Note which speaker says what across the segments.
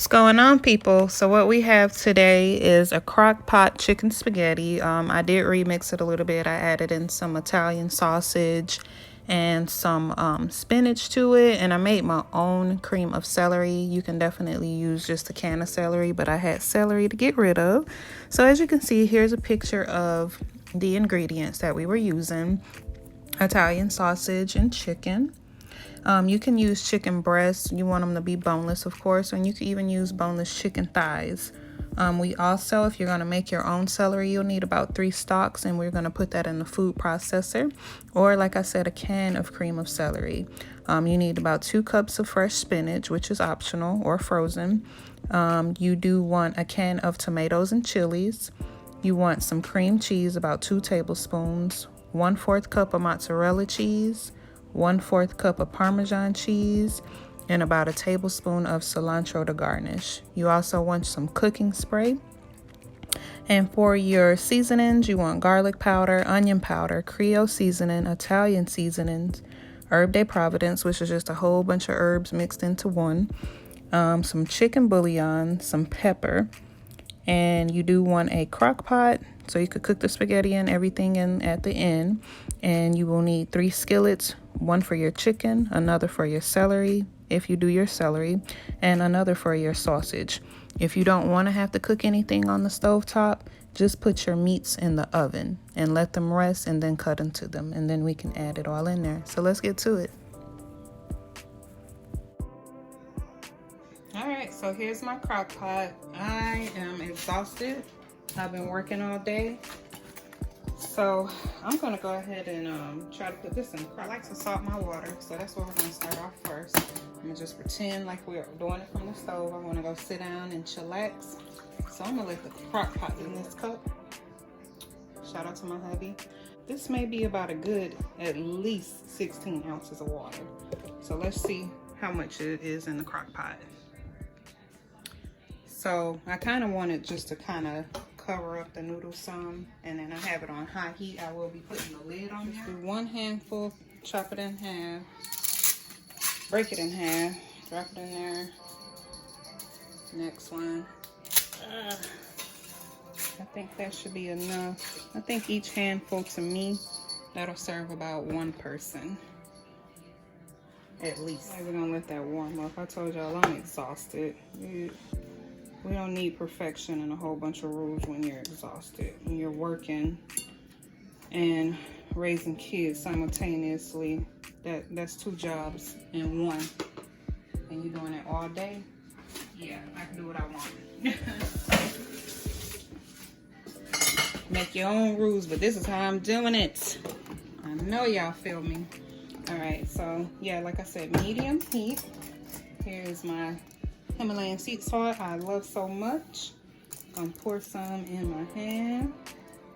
Speaker 1: What's going on, people? So what we have today is a crock pot chicken spaghetti. I did remix it a little bit. I added in some Italian sausage and some spinach to it, and I made my own cream of celery. You can definitely use just a can of celery, but I had celery to get rid of. So as you can see, here's a picture of the ingredients that we were using: Italian sausage and chicken. You can use chicken breasts. You want them to be boneless, of course, and you can even use boneless chicken thighs. We also, if you're going to make your own celery, you'll need about 3 stalks, and we're going to put that in the food processor, or like I said, a can of cream of celery. You need about 2 cups of fresh spinach, which is optional or frozen. You do want a can of tomatoes and chilies. You want some cream cheese, about 2 tablespoons, 1/4 cup of mozzarella cheese, 1/4 cup of Parmesan cheese, and about a tablespoon of cilantro to garnish. You also want some cooking spray. And for your seasonings, you want garlic powder, onion powder, Creole seasoning, Italian seasonings, herb de Providence, which is just a whole bunch of herbs mixed into one, some chicken bouillon, some pepper, and you do want a crock pot so you could cook the spaghetti and everything in at the end. And you will need 3 skillets, one for your chicken, another for your celery if you do your celery, and another for your sausage. If you don't want to have to cook anything on the stove top, just put your meats in the oven and let them rest, and then cut into them, and then we can add it all in there. So let's get to it. All right, so here's my crock pot. I am exhausted. I've been working all day. So I'm gonna go ahead and try to put this in. I like to salt my water, so that's what we're gonna start off first. I'm gonna just pretend like we're doing it from the stove. I wanna go sit down and chillax. So I'm gonna let the crock pot in this cup. Shout out to my hubby. This may be about a good, at least 16 ounces of water. So let's see how much it is in the crock pot. So I kind of want it just to kind of cover up the noodles some, and then I have it on high heat. I will be putting the lid on there. Do 1 handful, chop it in half, break it in half, drop it in there. Next one. I think that should be enough. I think each handful, to me, that'll serve about 1 person. At least. We're gonna let that warm up. I told y'all I'm exhausted. We don't need perfection and a whole bunch of rules when you're exhausted. When you're working and raising kids simultaneously, that's 2 jobs in one. And you're doing it all day, yeah, I can do what I want. Make your own rules, but this is how I'm doing it. I know y'all feel me. All right, so yeah, like I said, medium heat. Here's my Himalayan sea salt I love so much. I'm gonna pour some in my hand.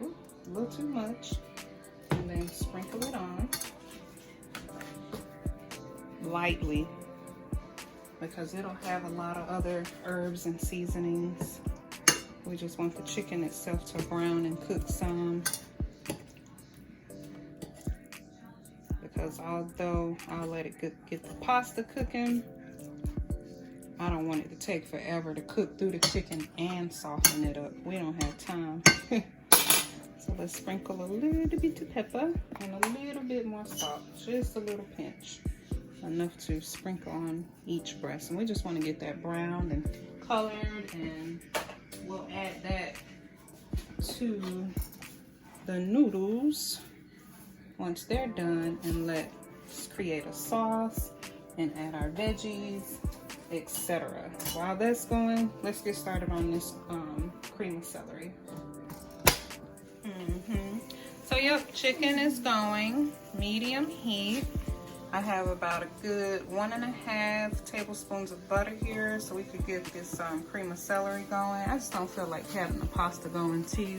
Speaker 1: Ooh, a little too much. And then sprinkle it on lightly, because it'll have a lot of other herbs and seasonings. We just want the chicken itself to brown and cook some. Because although I'll let it get the pasta cooking, I don't want it to take forever to cook through the chicken and soften it up. We don't have time. So let's sprinkle a little bit of pepper and a little bit more salt. Just a little pinch. Enough to sprinkle on each breast. And we just want to get that browned and colored, and we'll add that to the noodles once they're done, and let's create a sauce and add our veggies, etc. While that's going, let's get started on this cream of celery. So yep, chicken is going, medium heat. I have about a good 1.5 tablespoons of butter here, so we could get this cream of celery going. I just don't feel like having the pasta going too.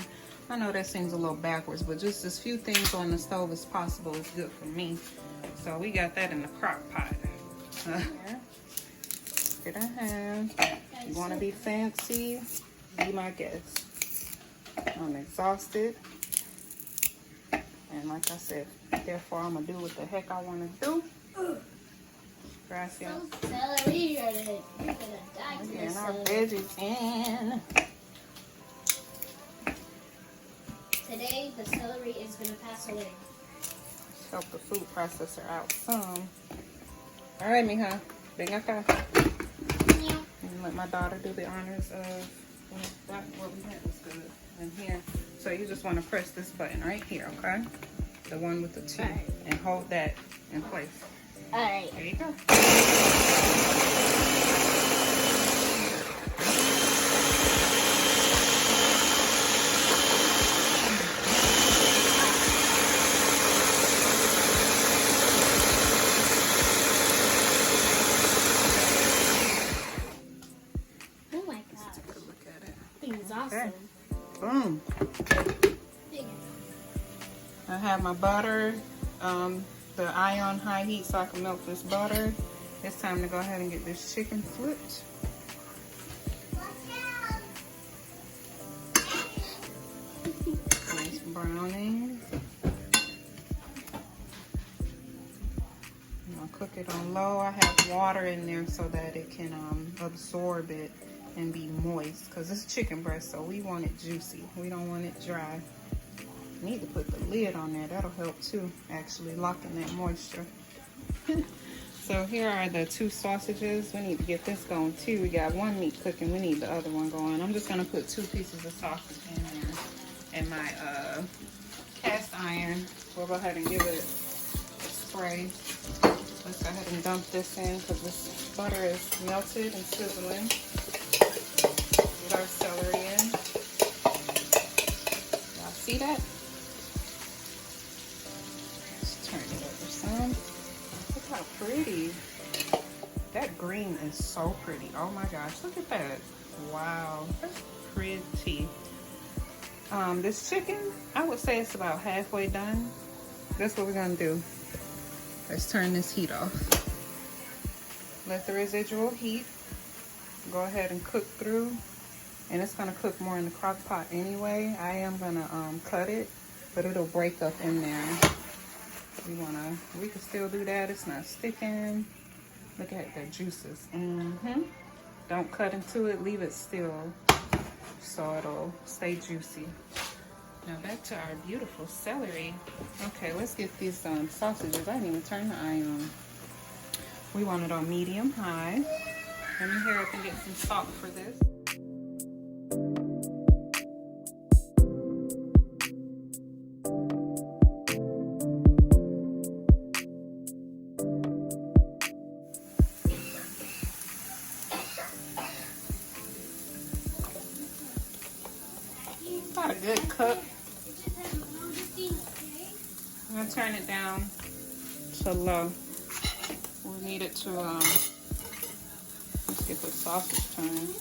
Speaker 1: I know that seems a little backwards, but just as few things on the stove as possible is good for me. So we got that in the crock pot. Here I have. You want to be fancy? Be my guest. I'm exhausted, and like I said, therefore I'm gonna do what the heck I want to do. Gracias.
Speaker 2: Celery, you're gonna die to
Speaker 1: Yeah, and I our veggies in.
Speaker 2: Today, the celery is going to pass away.
Speaker 1: Let's help the food processor out some. All right, mija. Ven acá.
Speaker 2: Yeah.
Speaker 1: And let my daughter do the honors of what we had was good in here. So you just want to press this button right here, okay? The one with the two.
Speaker 2: Right.
Speaker 1: And hold that in place.
Speaker 2: All right.
Speaker 1: There you go.
Speaker 2: Oh my gosh.
Speaker 1: Let's take a look at it.
Speaker 2: This thing is awesome.
Speaker 1: Boom. I have my butter, the eye on high heat so I can melt this butter. It's time to go ahead and get this chicken flipped. Nice browning. I'll cook it on low. I have water in there so that it can absorb it and be moist because it's chicken breast, so we want it juicy. We don't want it dry. Need to put the lid on there. That'll help too, actually locking that moisture. So here are the two sausages. We need to get this going too. We got one meat cooking. We need the other one going. I'm just gonna put 2 pieces of sausage in there. And my cast iron, we'll go ahead and give it a spray. Let's go ahead and dump this in because this butter is melted and sizzling. Get our celery in. Y'all see that? Let's turn it over some. Look how pretty. That green is so pretty. Oh my gosh, look at that. Wow, that's pretty. This chicken, I would say it's about halfway done. That's what we're gonna do. Let's turn this heat off. Let the residual heat go ahead and cook through. And it's gonna cook more in the crock pot anyway. I am gonna cut it, but it'll break up in there. We can still do that. It's not sticking. Look at the juices. Don't cut into it, leave it still so it'll stay juicy. Now back to our beautiful celery. Okay, let's get these sausages. I didn't even turn the eye on. We want it on medium high. Let me hear if I can get some salt for this. About a good cook. I'm gonna turn it down to low. We need it to let's get the sausage turned.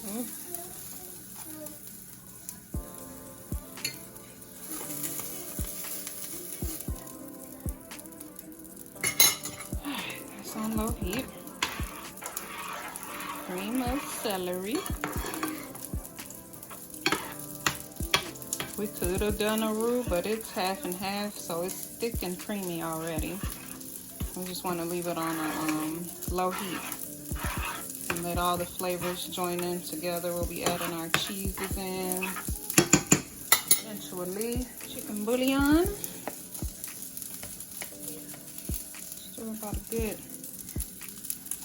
Speaker 1: That's on low heat. Cream of celery. We could have done a roux, but it's half and half, so it's thick and creamy already. We just want to leave it on a low heat and let all the flavors join in together. We'll be adding our cheeses in. Eventually, chicken bouillon. Still about a good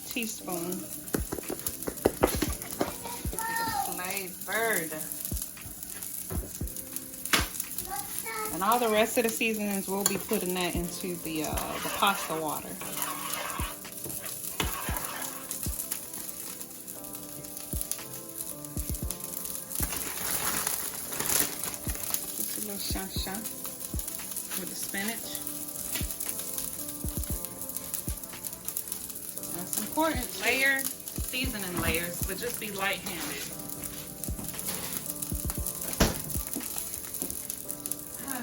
Speaker 1: teaspoon. Flavored. And all the rest of the seasonings, we'll be putting that into the pasta water. Just a little shan-shan with the spinach. That's important. Layer, seasoning layers, but just be light-handed.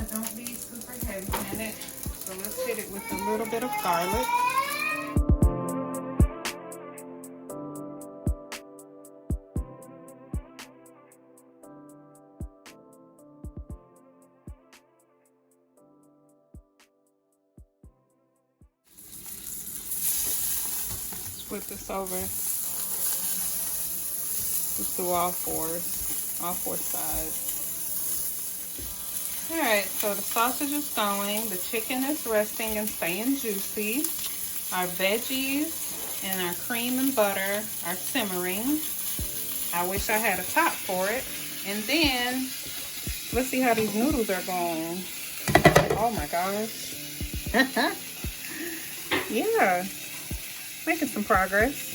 Speaker 1: Don't be super heavy-handed. So let's hit it with a little bit of garlic. Let's flip this over. Just do all four sides. All right, so the sausage is going, the chicken is resting and staying juicy. Our veggies and our cream and butter are simmering. I wish I had a top for it. And then, let's see how these noodles are going. Oh my gosh. Yeah, making some progress.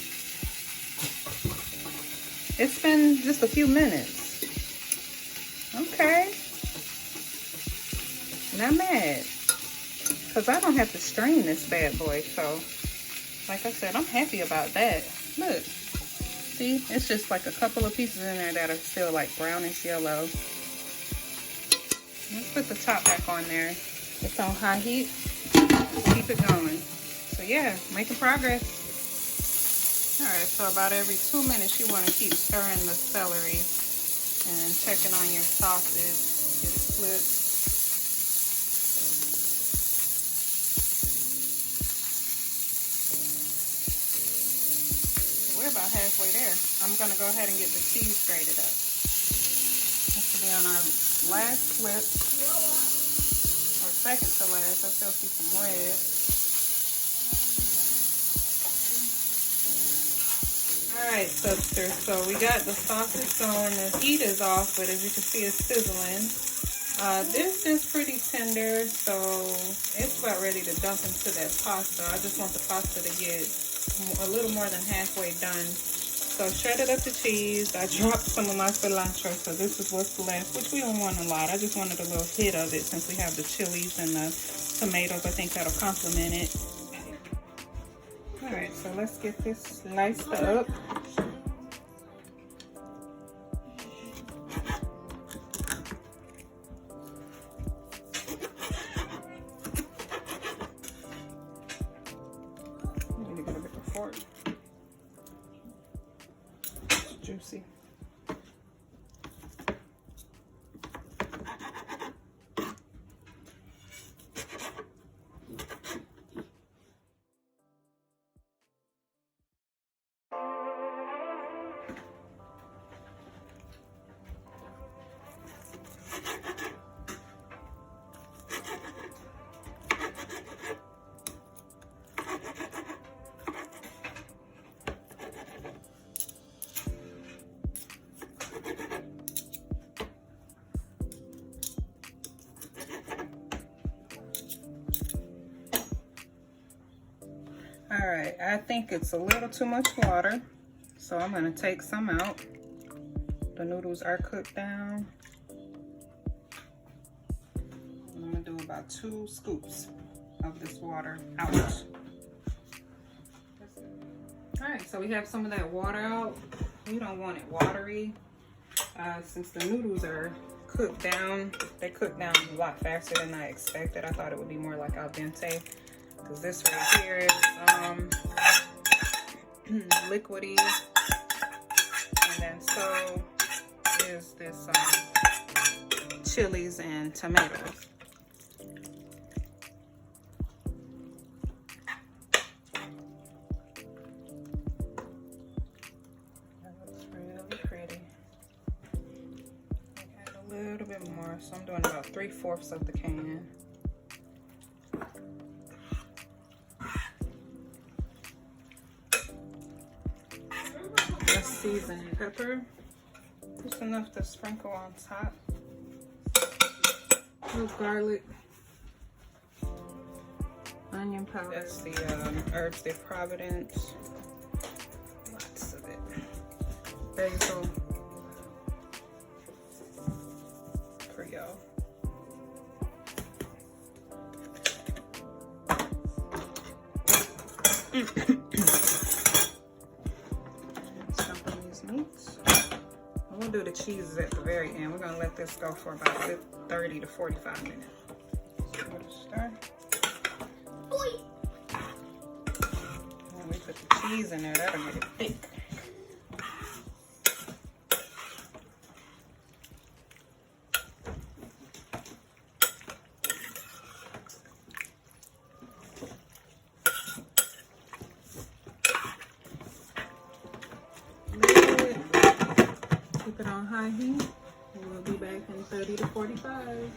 Speaker 1: It's been just a few minutes. Okay. Not mad. Because I don't have to strain this bad boy. So, like I said, I'm happy about that. Look. See? It's just like a couple of pieces in there that are still like brownish yellow. Let's put the top back on there. It's on high heat. Keep it going. So yeah, making progress. Alright, so about every 2 minutes you want to keep stirring the celery and checking on your sausage. Get it flipped. So we're about halfway there. I'm going to go ahead and get the cheese grated up. This will be on our last flip. Or second to last. I still see some red. Alright, sisters, so we got the sausage going. The heat is off, but as you can see, it's sizzling. This is pretty tender, so it's about ready to dump into that pasta. I just want the pasta to get a little more than halfway done. So shredded up the cheese. I dropped some of my cilantro, so this is what's left, which we don't want a lot. I just wanted a little hit of it since we have the chilies and the tomatoes. I think that'll complement it. Alright, so let's get this sliced up. I need to get a bigger fork. It's juicy. All right, I think it's a little too much water, so I'm gonna take some out. The noodles are cooked down. I'm gonna do about 2 scoops of this water out. All right, so we have some of that water out. We don't want it watery. Since the noodles are cooked down, they cook down a lot faster than I expected. I thought it would be more like al dente. Because this right here is liquidy, and then so is this chilies and tomatoes. That looks really pretty. Add a little bit more, so I'm doing about 3/4 of the can. Seasoned pepper, just enough to sprinkle on top. A little garlic, onion powder. That's the herbs de Providence. Lots of it. Basil, Creole. We'll do the cheeses at the very end. We're gonna let this go for about 30 to 45 minutes. So we'll stir. When we put the cheese in there, that'll make it thick. Keep it on high heat. And we'll be back in 30 to 45.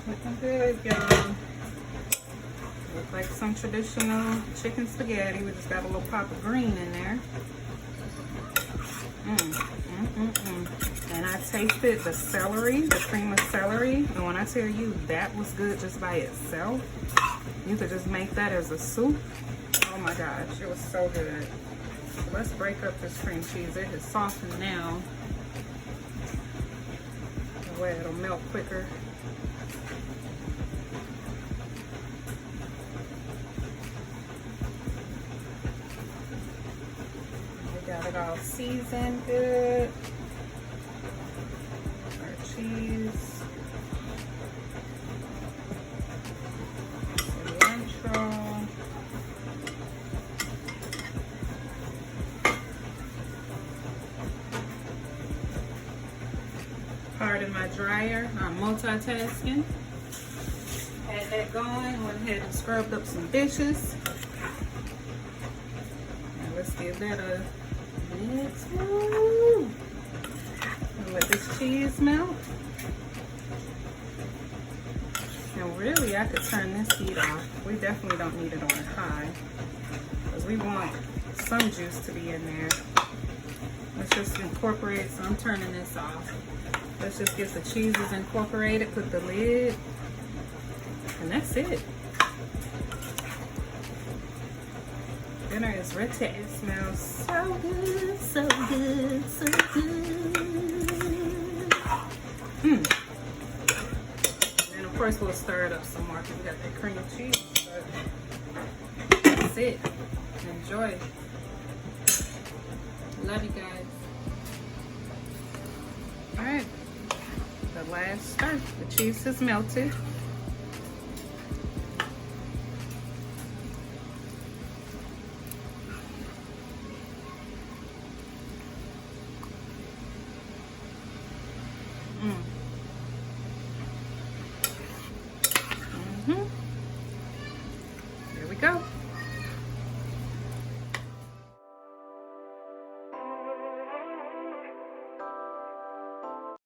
Speaker 1: Looking good, y'all. Look like some traditional chicken spaghetti. We just got a little pop of green in there. And I tasted the celery, the cream of celery. And when I tell you that was good just by itself, you could just make that as a soup. Oh my gosh, it was so good. Let's break up this cream cheese. It has softened now. That way it'll melt quicker. We got it all seasoned good. Our cheese. Cilantro. Pardon my dryer, I'm multitasking. Had that going, went ahead and scrubbed up some dishes. Now let's give that a mix. And let this cheese melt. And really, I could turn this heat off. We definitely don't need it on high, because we want some juice to be in there. Let's just incorporate, so I'm turning this off. Let's just get the cheeses incorporated, put the lid, and that's it. Dinner is ready. It smells so good, so good, so good. And of course we'll stir it up some more because we got that cream cheese. But that's it. Enjoy. Love you guys. All right. The last stir. The cheese has melted. Here we go.